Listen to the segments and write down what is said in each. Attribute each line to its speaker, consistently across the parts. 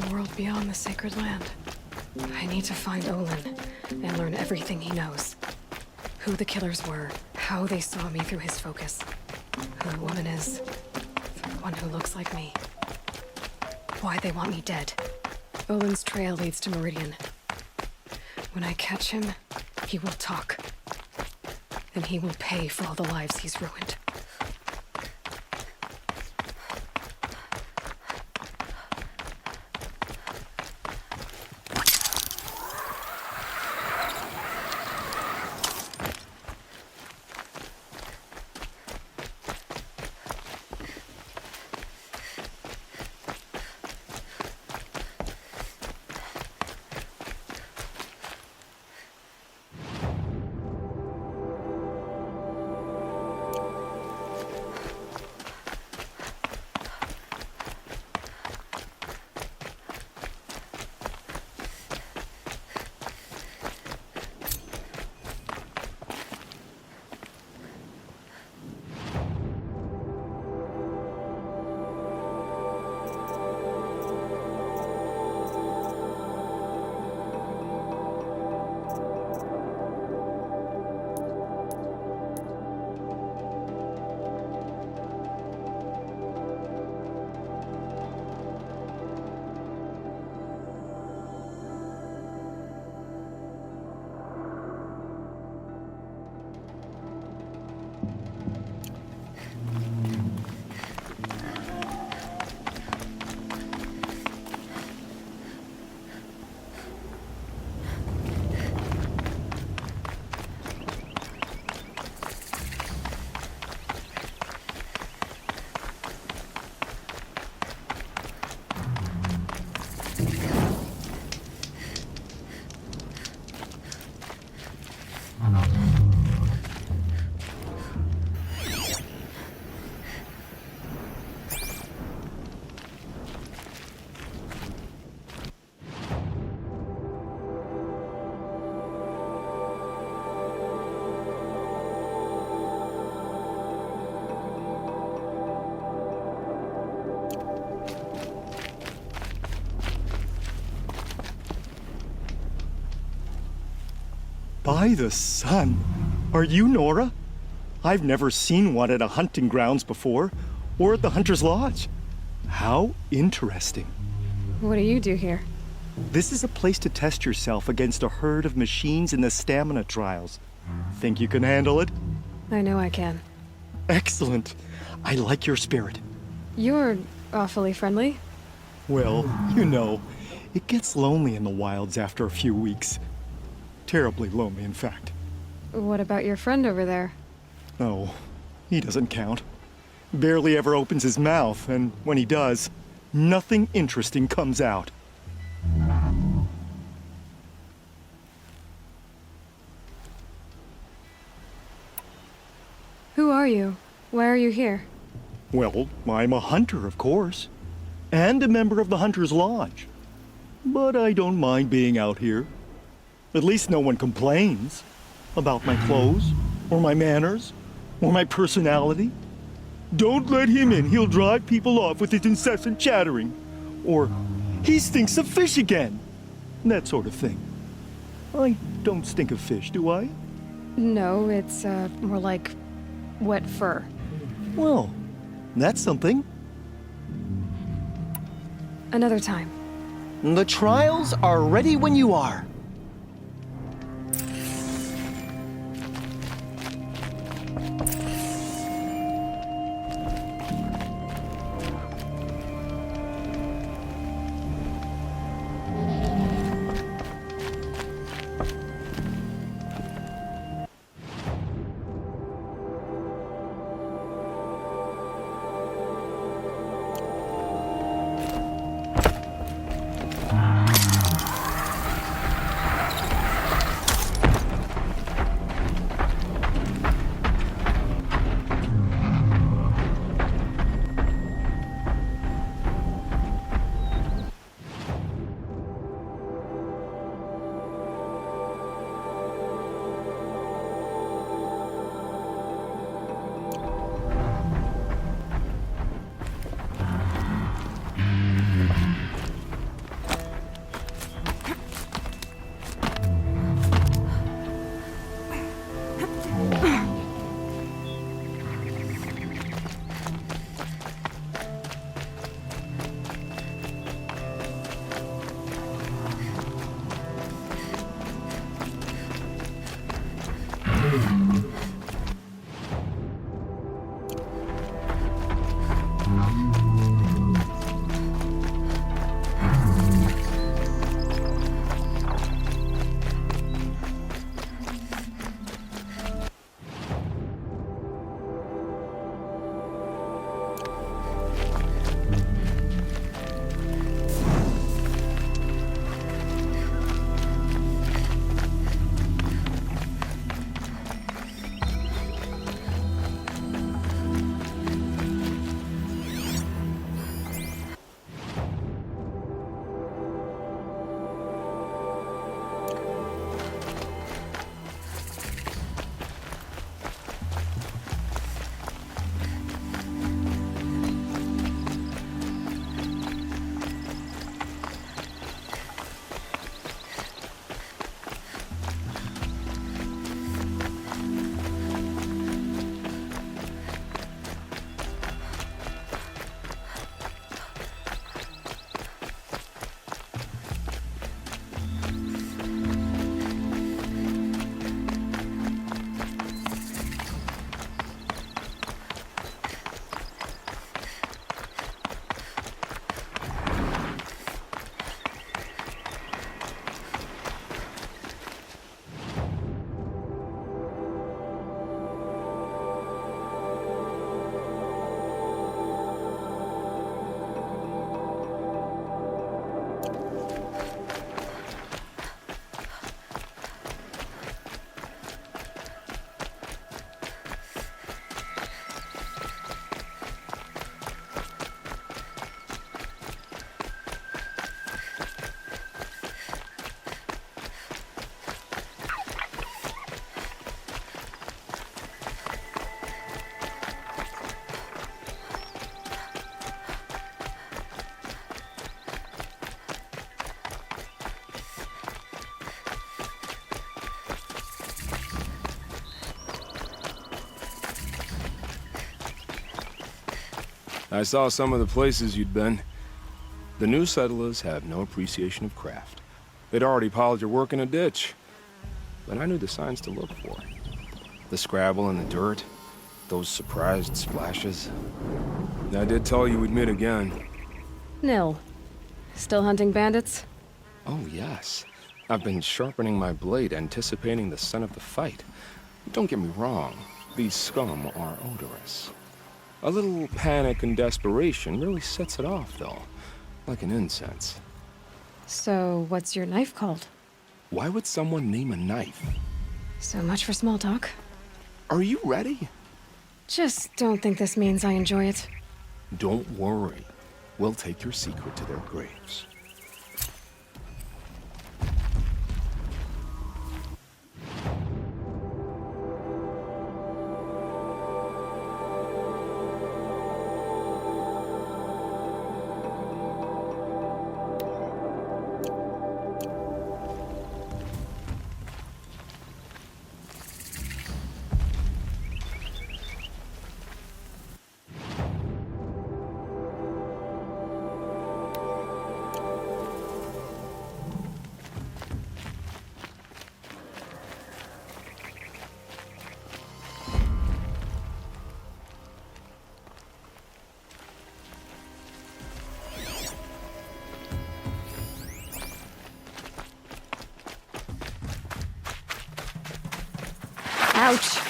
Speaker 1: the world beyond the sacred land. I need to find Olin and learn everything he knows. Who the killers were, how they saw me through his focus, who the woman is, the one who looks like me. Why they want me dead. Olin's trail leads to Meridian. When I catch him, he will talk. And he will pay for all the lives he's ruined.
Speaker 2: By the sun! Are you Nora? I've never seen one at a hunting grounds before, or at the Hunter's Lodge. How interesting.
Speaker 1: What do you do here?
Speaker 2: This is a place to test yourself against a herd of machines in the stamina trials. Think you can handle it?
Speaker 1: I know I can.
Speaker 2: Excellent. I like your spirit.
Speaker 1: You're awfully friendly.
Speaker 2: Well, you know, it gets lonely in the wilds after a few weeks. Terribly lonely, in fact.
Speaker 1: What about your friend over there?
Speaker 2: Oh, he doesn't count. Barely ever opens his mouth, and when he does, nothing interesting comes out.
Speaker 1: Who are you? Why are you here?
Speaker 2: Well, I'm a hunter, of course. And a member of the Hunter's Lodge. But I don't mind being out here. At least no one complains about my clothes, or my manners, or my personality. Don't let him in, he'll drive people off with his incessant chattering. Or, he stinks of fish again. That sort of thing. I don't stink of fish, do I?
Speaker 1: No, it's more like wet fur.
Speaker 2: Well, that's something.
Speaker 1: Another time.
Speaker 3: The trials are ready when you are.
Speaker 4: I saw some of the places you'd been. The new settlers have no appreciation of craft. They'd already piled your work in a ditch. But I knew the signs to look for. The scrabble in the dirt, those surprised splashes. I did tell you we'd meet again.
Speaker 1: Nil. Still hunting bandits?
Speaker 4: Oh, yes. I've been sharpening my blade, anticipating the scent of the fight. Don't get me wrong, these scum are odorous. A little panic and desperation really sets it off, though, like an incense.
Speaker 1: So, what's your knife called?
Speaker 4: Why would someone name a knife?
Speaker 1: So much for small talk.
Speaker 4: Are you ready?
Speaker 1: Just don't think this means I enjoy it.
Speaker 4: Don't worry. We'll take your secret to their graves.
Speaker 1: Ouch!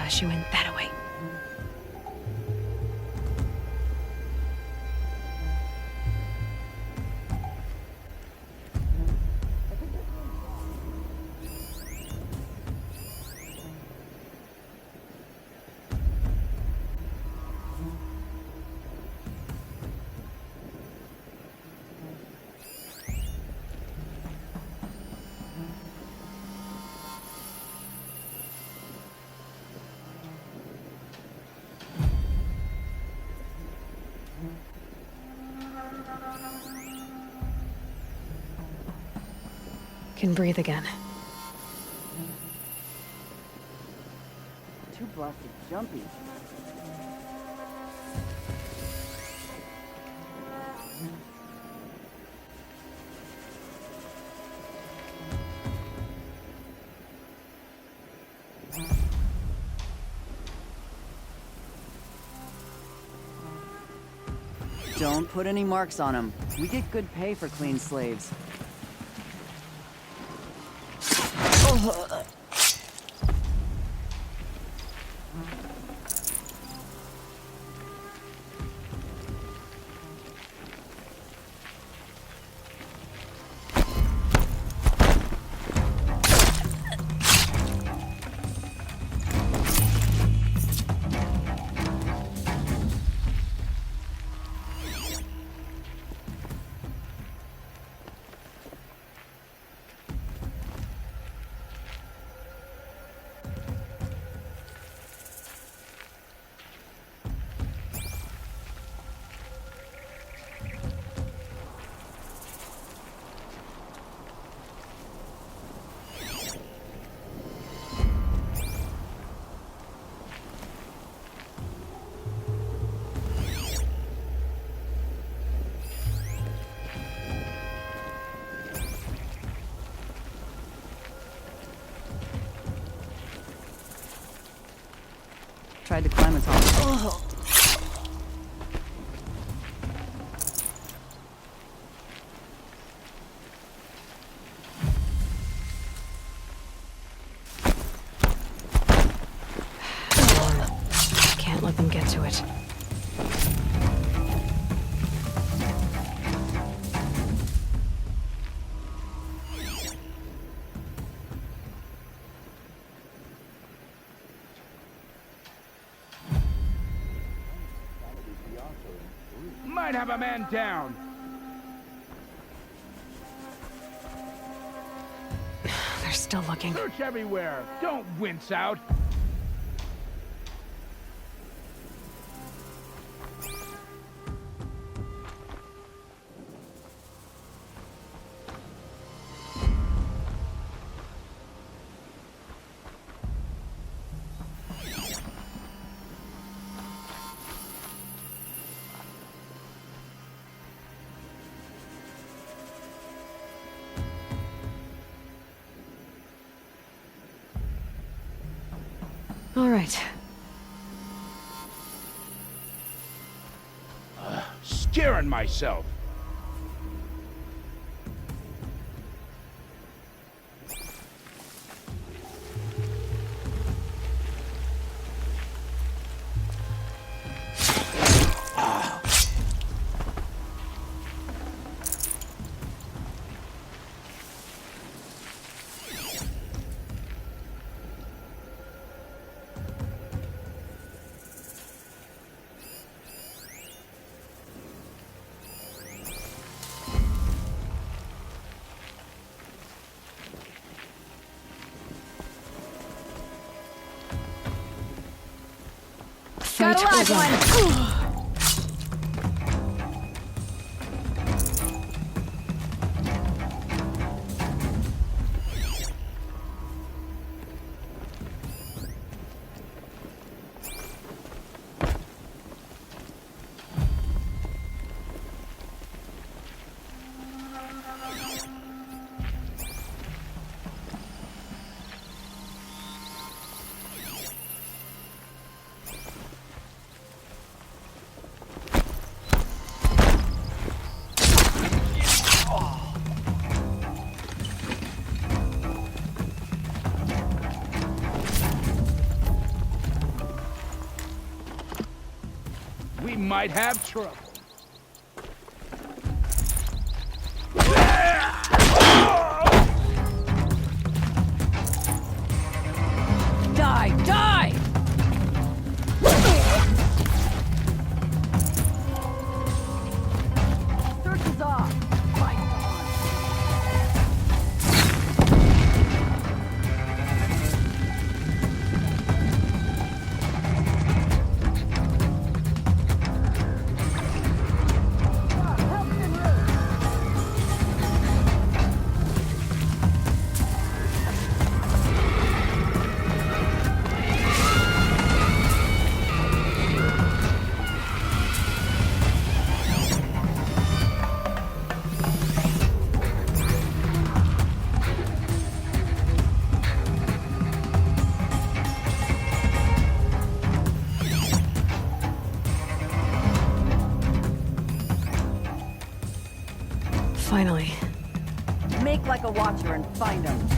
Speaker 1: smash you in that way. Can breathe again.
Speaker 5: Too blasted jumpy. Don't put any marks on them. We get good pay for clean slaves. Tried to climb atop. Oh.
Speaker 1: Can't let them get to it.
Speaker 6: Might have a man down.
Speaker 1: They're still looking.
Speaker 6: Search everywhere. Don't wince out.
Speaker 1: All right.
Speaker 6: Scaring myself.
Speaker 1: Got a live one.
Speaker 6: might have trouble.
Speaker 5: Die! Die! Search is off. Fight on.
Speaker 1: Finally.
Speaker 5: Make like a watcher and find him.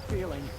Speaker 6: Feeling.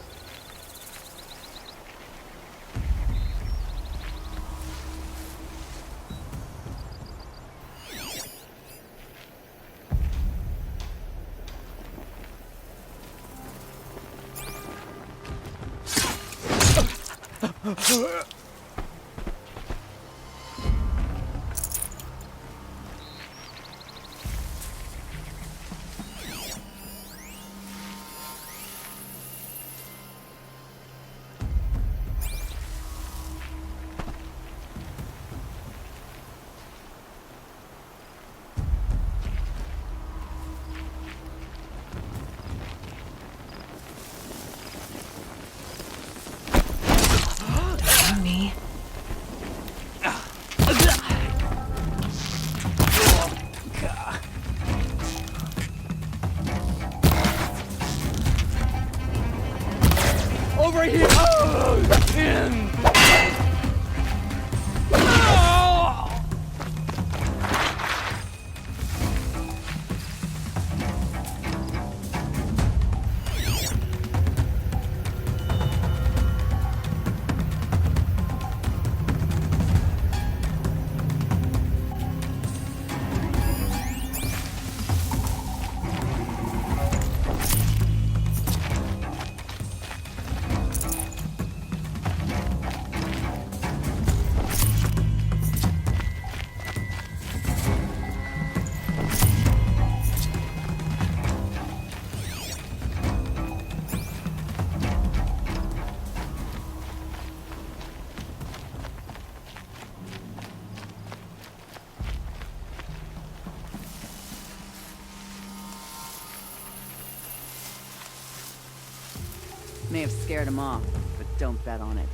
Speaker 5: May have scared him off, but don't bet on it.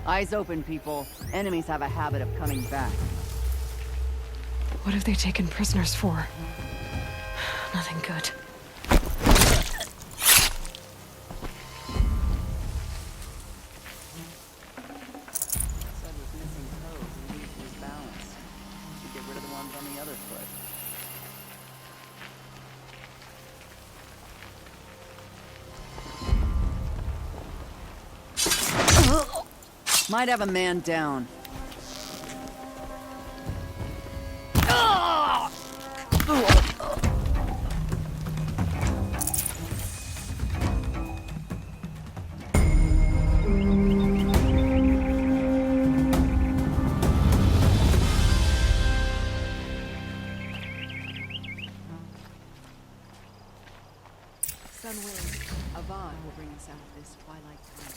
Speaker 5: Eyes open, people. Enemies have a habit of coming back.
Speaker 1: What have they taken prisoners for? Nothing good.
Speaker 5: Said was missing toes and losing his balance. Should get rid of the ones on the other foot. Might have a man down.
Speaker 7: Sun willing, Avad will bring us out of this twilight time.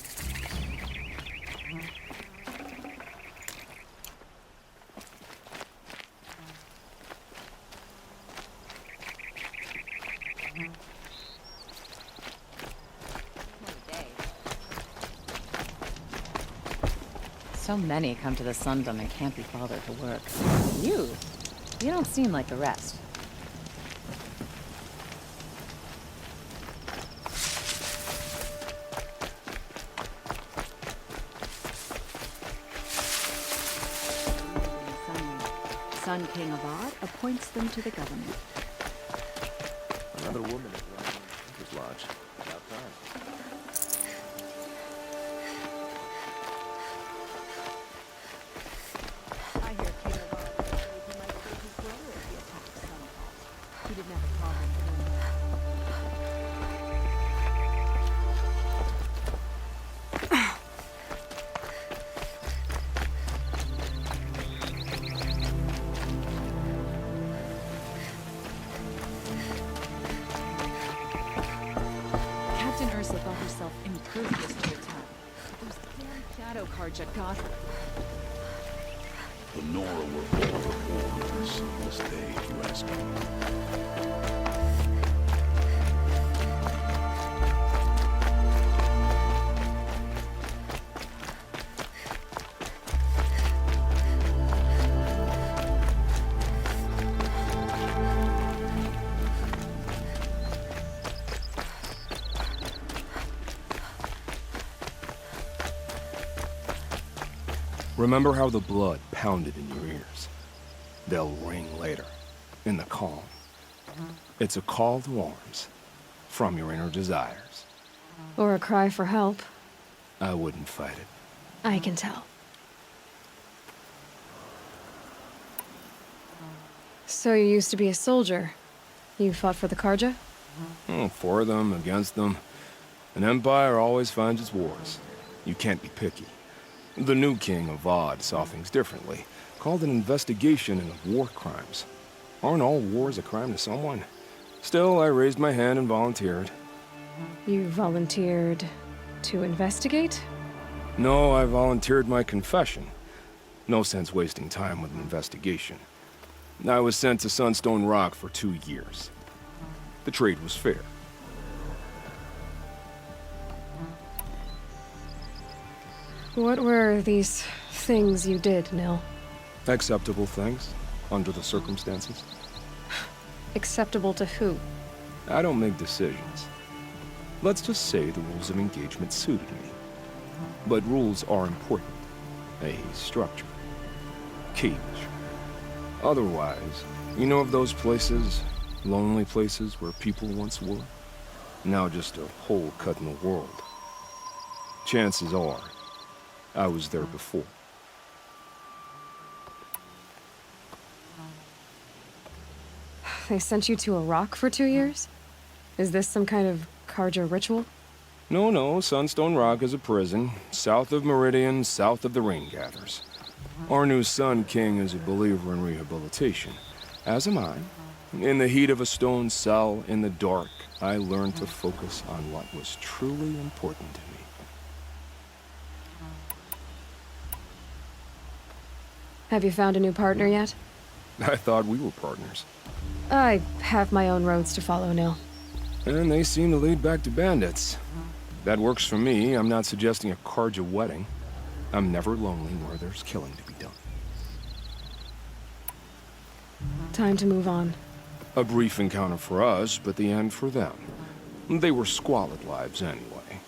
Speaker 8: So many come to the Sundom and can't be bothered to work. You don't seem like the rest.
Speaker 7: Sun King Avad appoints them to the government.
Speaker 4: Another woman at the Hunter's Lodge. About time.
Speaker 7: I hear King Avad was afraid he might kill his brother if he attacked Sunfall. He didn't have a problem with him. Captain Ursula thought herself impervious to attack. Those damn shadow cards got her.
Speaker 9: The Nora were all the war on this sunless day, if you ask me.
Speaker 4: Remember how the blood pounded in your ears? They'll ring later, in the calm. It's a call to arms, from your inner desires.
Speaker 1: Or a cry for help.
Speaker 4: I wouldn't fight it.
Speaker 1: I can tell. So you used to be a soldier. You fought for the Karja?
Speaker 4: For them, against them. An empire always finds its wars. You can't be picky. The new king of Avad saw things differently. Called an investigation into war crimes. Aren't all wars a crime to someone? Still, I raised my hand and volunteered.
Speaker 1: You volunteered to investigate?
Speaker 4: No, I volunteered my confession. No sense wasting time with an investigation. I was sent to Sunstone Rock for 2 years. The trade was fair.
Speaker 1: What were these things you did, Nil?
Speaker 4: Acceptable things, under the circumstances.
Speaker 1: Acceptable to who?
Speaker 4: I don't make decisions. Let's just say the rules of engagement suited me. But rules are important. A structure. Cage. Otherwise, you know of those places, lonely places where people once were? Now just a hole cut in the world. Chances are, I was there before.
Speaker 1: They sent you to a rock for 2 years? Is this some kind of Karja ritual?
Speaker 4: No, Sunstone Rock is a prison, south of Meridian, south of the Rain Gatherers. Our new Sun King is a believer in rehabilitation, as am I. In the heat of a stone cell, in the dark, I learned to focus on what was truly important to me.
Speaker 1: Have you found a new partner yet?
Speaker 4: I thought we were partners.
Speaker 1: I have my own roads to follow, Nil.
Speaker 4: And they seem to lead back to bandits. That works for me. I'm not suggesting a Karja wedding. I'm never lonely where there's killing to be done.
Speaker 1: Time to move on.
Speaker 4: A brief encounter for us, but the end for them. They were squalid lives anyway.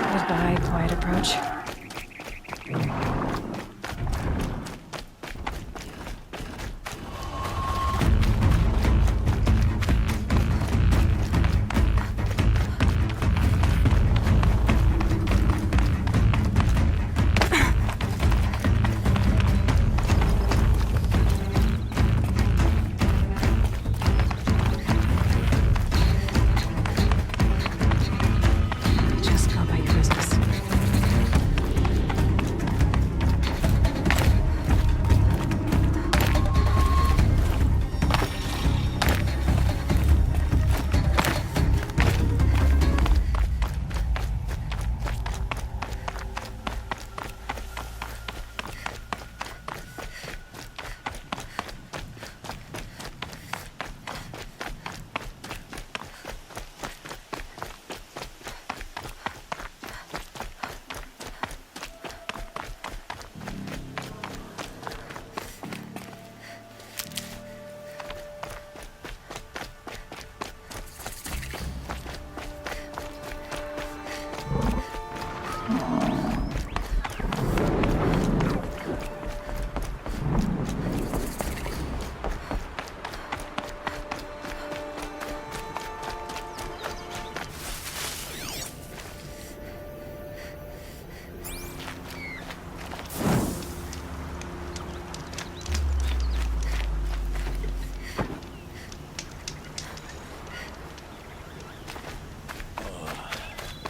Speaker 1: Goodbye, quiet approach. Just go about your business.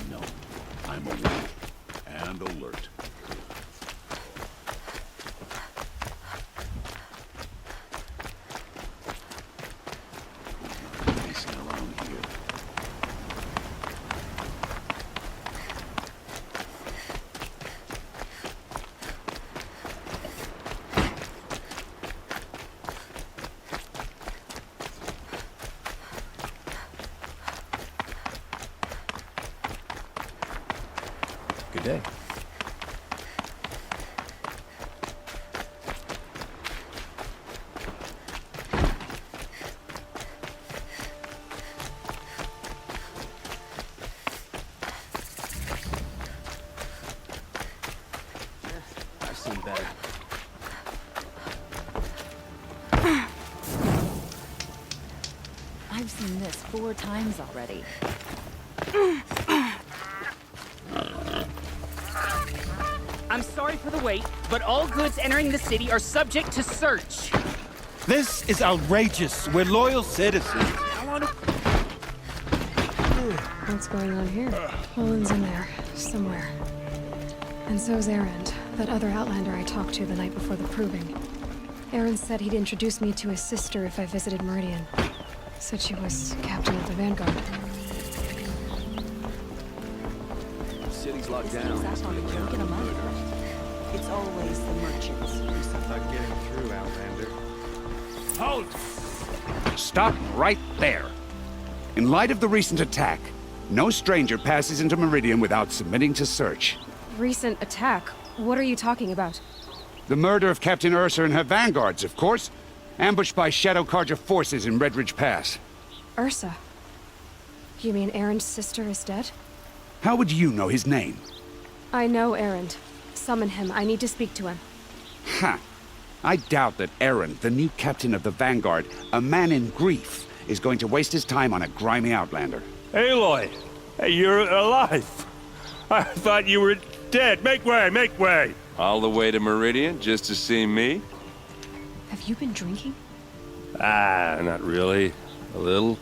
Speaker 9: No, I'm awake and alert. Pacing around here.
Speaker 4: Good day.
Speaker 3: I've seen better.
Speaker 8: I've seen this 4 times already.
Speaker 10: I'm sorry for the wait, but all goods entering the city are subject to search.
Speaker 11: This is outrageous. We're loyal citizens.
Speaker 1: What's going on here? Olin's in there, somewhere. And so's Erend, that other Outlander I talked to the night before the proving. Erend said he'd introduce me to his sister if I visited Meridian. Said she was captain of the Vanguard.
Speaker 3: City's locked down.
Speaker 8: It's
Speaker 5: always the merchants.
Speaker 11: Not getting through, Outlander.
Speaker 6: Halt! Stop right there. In light of the recent attack, no stranger passes into Meridian without submitting to search.
Speaker 1: Recent attack? What are you talking about?
Speaker 6: The murder of Captain Ursa and her vanguards, of course. Ambushed by Shadow Karja forces in Red Ridge Pass.
Speaker 1: Ursa? You mean Aaron's sister is dead?
Speaker 6: How would you know his name?
Speaker 1: I know Aaron. Summon him. I need to speak to him.
Speaker 6: Ha! I doubt that Aaron, the new captain of the Vanguard, a man in grief, is going to waste his time on a grimy outlander.
Speaker 12: Aloy! Hey, you're alive! I thought you were dead. Make way, make way!
Speaker 13: All the way to Meridian just to see me?
Speaker 1: Have you been drinking?
Speaker 12: Ah, not really. A little.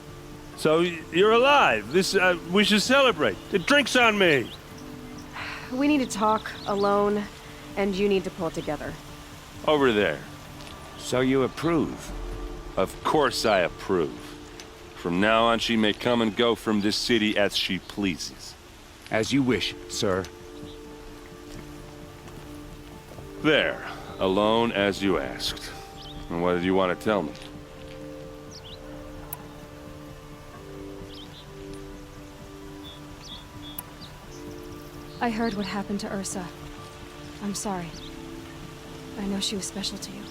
Speaker 12: So, you're alive. We should celebrate. The drink's on me.
Speaker 1: We need to talk, alone, and you need to pull it together.
Speaker 13: Over there.
Speaker 6: So you approve?
Speaker 13: Of course I approve. From now on, she may come and go from this city as she pleases.
Speaker 6: As you wish, sir.
Speaker 13: There. Alone as you asked. And what did you want to tell me?
Speaker 1: I heard what happened to Ursa. I'm sorry. I know she was special to you.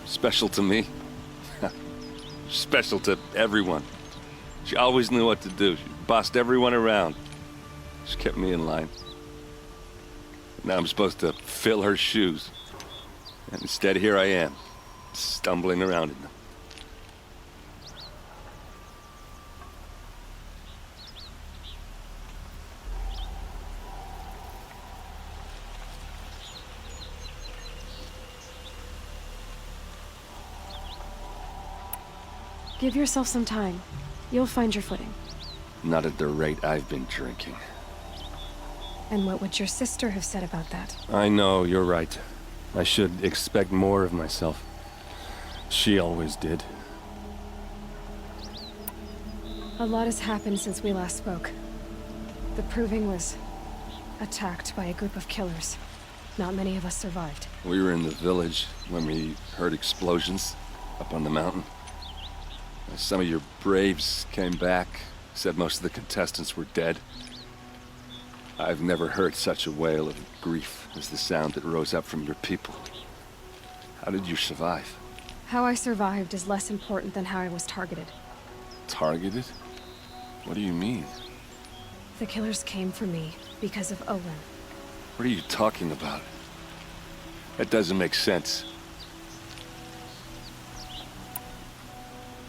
Speaker 13: Special to me? Special to everyone. She always knew what to do. She bossed everyone around. She kept me in line. Now I'm supposed to fill her shoes. And instead, here I am, stumbling around in them.
Speaker 1: Give yourself some time. You'll find your footing.
Speaker 13: Not at the rate I've been drinking.
Speaker 1: And what would your sister have said about that?
Speaker 12: I know, you're right. I should expect more of myself. She always did.
Speaker 1: A lot has happened since we last spoke. The Proving was attacked by a group of killers. Not many of us survived.
Speaker 13: We were in the village when we heard explosions up on the mountain. Some of your braves came back, said most of the contestants were dead. I've never heard such a wail of grief as the sound that rose up from your people. How did you survive?
Speaker 1: How I survived is less important than how I was targeted.
Speaker 13: Targeted? What do you mean?
Speaker 1: The killers came for me because of Olin.
Speaker 13: What are you talking about? That doesn't make sense.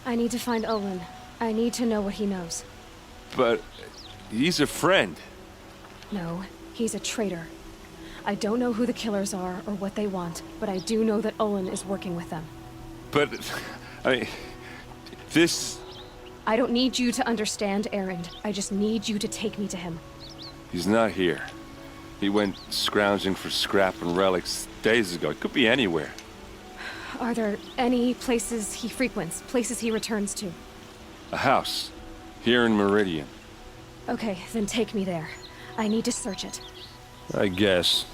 Speaker 1: I need to find Olin. I need to know what he knows.
Speaker 13: But he's a friend.
Speaker 1: No, he's a traitor. I don't know who the killers are or what they want, but I do know that Olin is working with them.
Speaker 13: But, I mean, this...
Speaker 1: I don't need you to understand, Erend. I just need you to take me to him.
Speaker 13: He's not here. He went scrounging for scrap and relics days ago. It could be anywhere.
Speaker 1: Are there any places he frequents, places he returns to?
Speaker 13: A house. Here in Meridian.
Speaker 1: Okay, then take me there. I need to search it.
Speaker 12: I guess.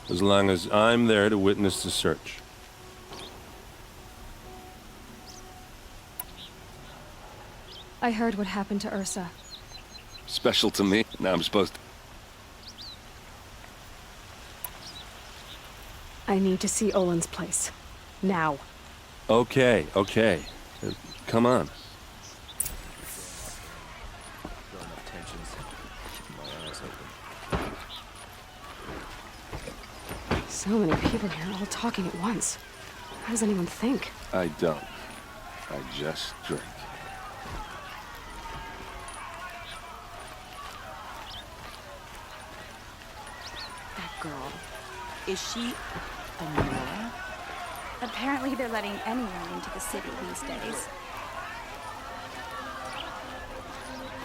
Speaker 12: As long as I'm there to witness the search.
Speaker 1: I heard what happened to Ursa.
Speaker 13: Special to me. Now I'm supposed to...
Speaker 1: I need to see Olin's place. Now.
Speaker 12: Okay. Come on.
Speaker 1: So many people here, all talking at once. How does anyone think?
Speaker 13: I don't. I just drink.
Speaker 5: That girl. Is she a Nora?
Speaker 14: Apparently they're letting anyone into the city these days.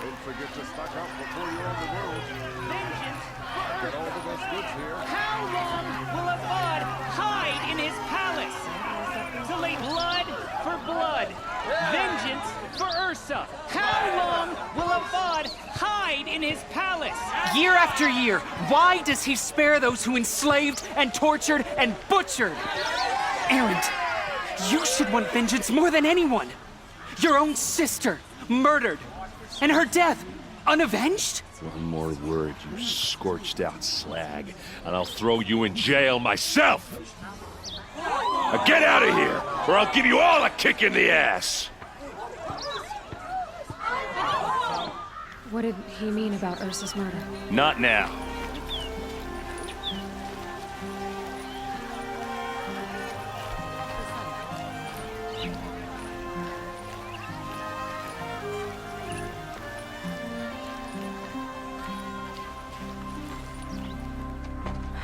Speaker 9: Don't forget to stock up before you're on the road.
Speaker 10: Vengeance for
Speaker 9: Get all the best goods here.
Speaker 10: How long will a bud hide in his palace? To lay blood for blood. Vengeance for Ursa. How long will a bud hide in his palace? Year after year, why does he spare those who enslaved and tortured and butchered? Erend, you should want vengeance more than anyone. Your own sister, murdered. And her death, unavenged?
Speaker 13: One more word, you scorched-out slag, and I'll throw you in jail myself! Now get out of here, or I'll give you all a kick in the ass!
Speaker 1: What did he mean about Ursa's murder?
Speaker 12: Not now.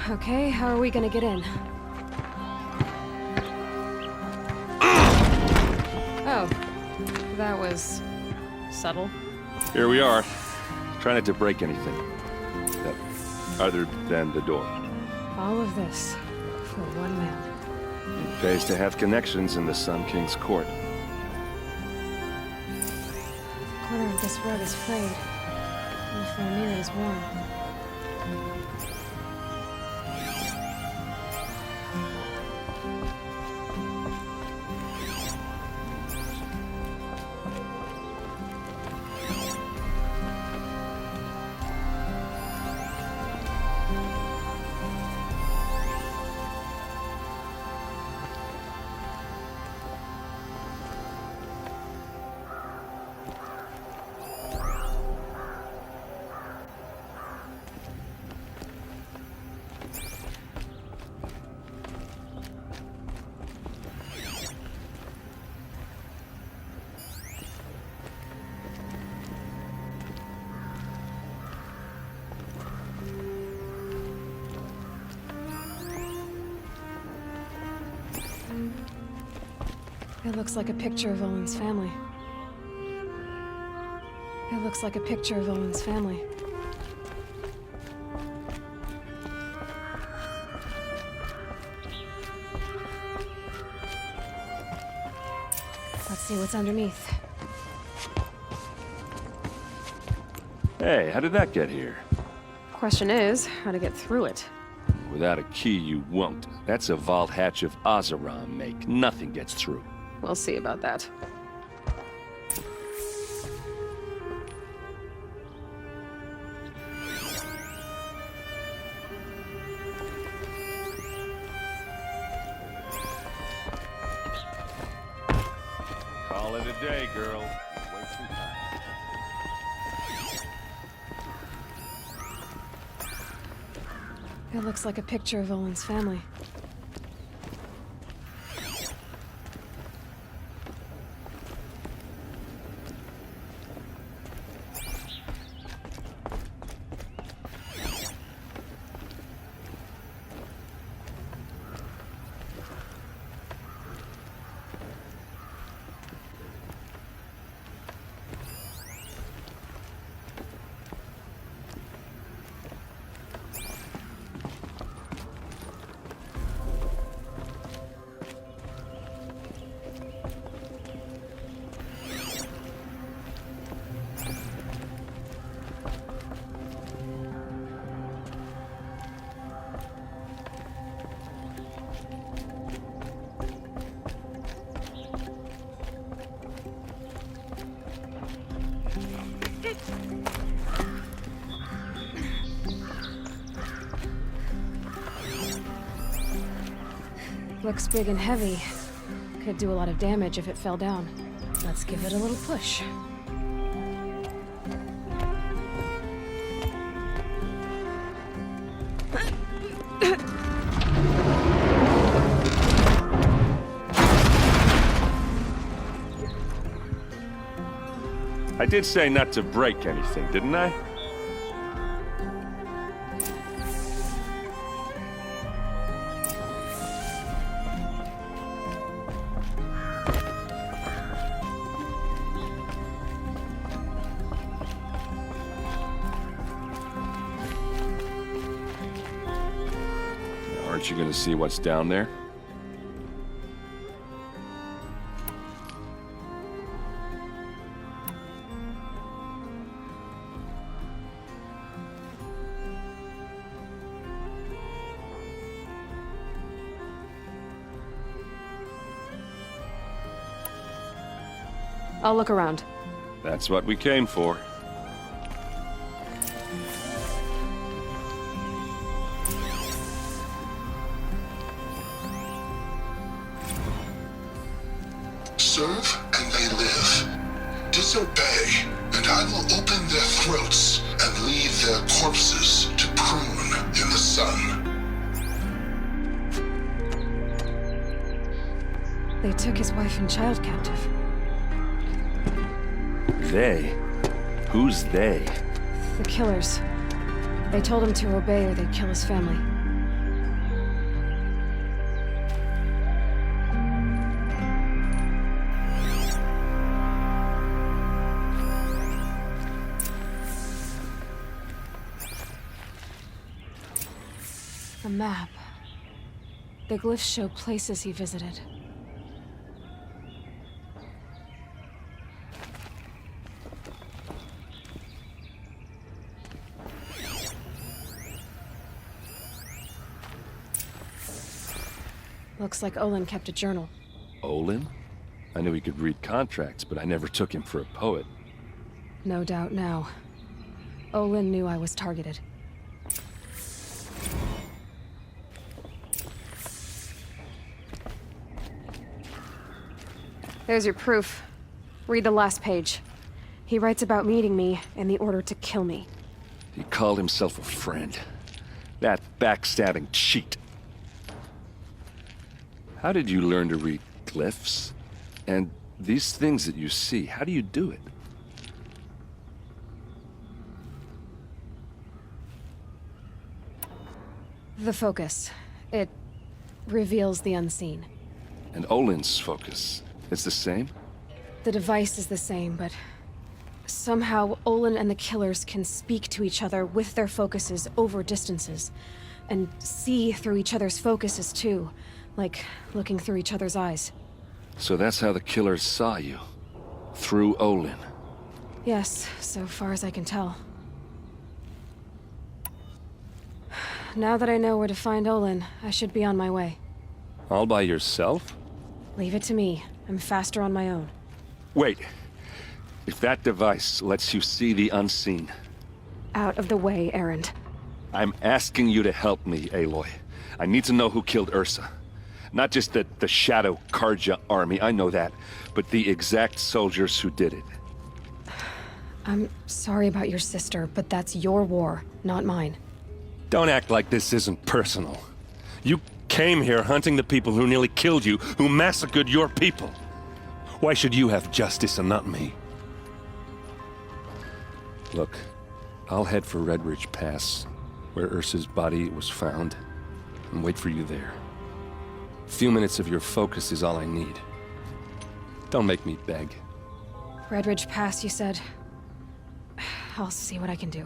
Speaker 1: Okay, how are we gonna get in? Oh, that was subtle.
Speaker 13: Here we are. Try not to break anything. Other than the door.
Speaker 1: All of this for one man.
Speaker 13: It pays to have connections in the Sun King's court.
Speaker 1: The corner of this rug is frayed. And the floor near it is worn. It looks like a picture of Owen's family. It looks like a picture of Owen's family. Let's see what's underneath.
Speaker 13: Hey, how did that get here?
Speaker 1: Question is, how to get through it.
Speaker 13: Without a key, you won't. That's a vault hatch of Ozeron make. Nothing gets through.
Speaker 1: We'll see about that.
Speaker 12: Call it a day, girl. Wait some time.
Speaker 1: It looks like a picture of Owen's family. Looks big and heavy. Could do a lot of damage if it fell down. Let's give it a little push.
Speaker 13: I did say not to break anything, didn't I? Aren't you gonna see what's down there?
Speaker 1: I'll look around.
Speaker 13: That's what we came for.
Speaker 15: Serve and they live. disobey, and I will open their throats and leave their corpses to prune in the sun.
Speaker 1: They took his wife and child captive.
Speaker 12: They? Who's they?
Speaker 1: The killers. They told him to obey or they'd kill his family. A map. The glyphs show places he visited. Looks like Olin kept a journal.
Speaker 13: Olin? I knew he could read contracts, but I never took him for a poet.
Speaker 1: No doubt now. Olin knew I was targeted. There's your proof. Read the last page. He writes about meeting me and the order to kill me.
Speaker 13: He called himself a friend. That backstabbing cheat. How did you learn to read glyphs? And these things that you see, how do you do it?
Speaker 1: The focus. It reveals the unseen.
Speaker 13: And Olin's focus, it's the same?
Speaker 1: The device is the same, but somehow Olin and the killers can speak to each other with their focuses over distances, and see through each other's focuses too, like looking through each other's eyes.
Speaker 13: So that's how the killers saw you? Through Olin?
Speaker 1: Yes, so far as I can tell. Now that I know where to find Olin, I should be on my way.
Speaker 12: All by yourself?
Speaker 1: Leave it to me. I'm faster on my own.
Speaker 13: Wait. If that device lets you see the unseen...
Speaker 1: Out of the way, Erend.
Speaker 13: I'm asking you to help me, Aloy. I need to know who killed Ursa. Not just the Shadow Karja army, I know that, but the exact soldiers who did it.
Speaker 1: I'm sorry about your sister, but that's your war, not mine.
Speaker 12: Don't act like this isn't personal. You came here hunting the people who nearly killed you, who massacred your people. Why should you have justice and not me?
Speaker 13: Look, I'll head for Red Ridge Pass, where Ursa's body was found, and wait for you there. A few minutes of your focus is all I need. Don't make me beg.
Speaker 1: Red Ridge Pass, you said? I'll see what I can do.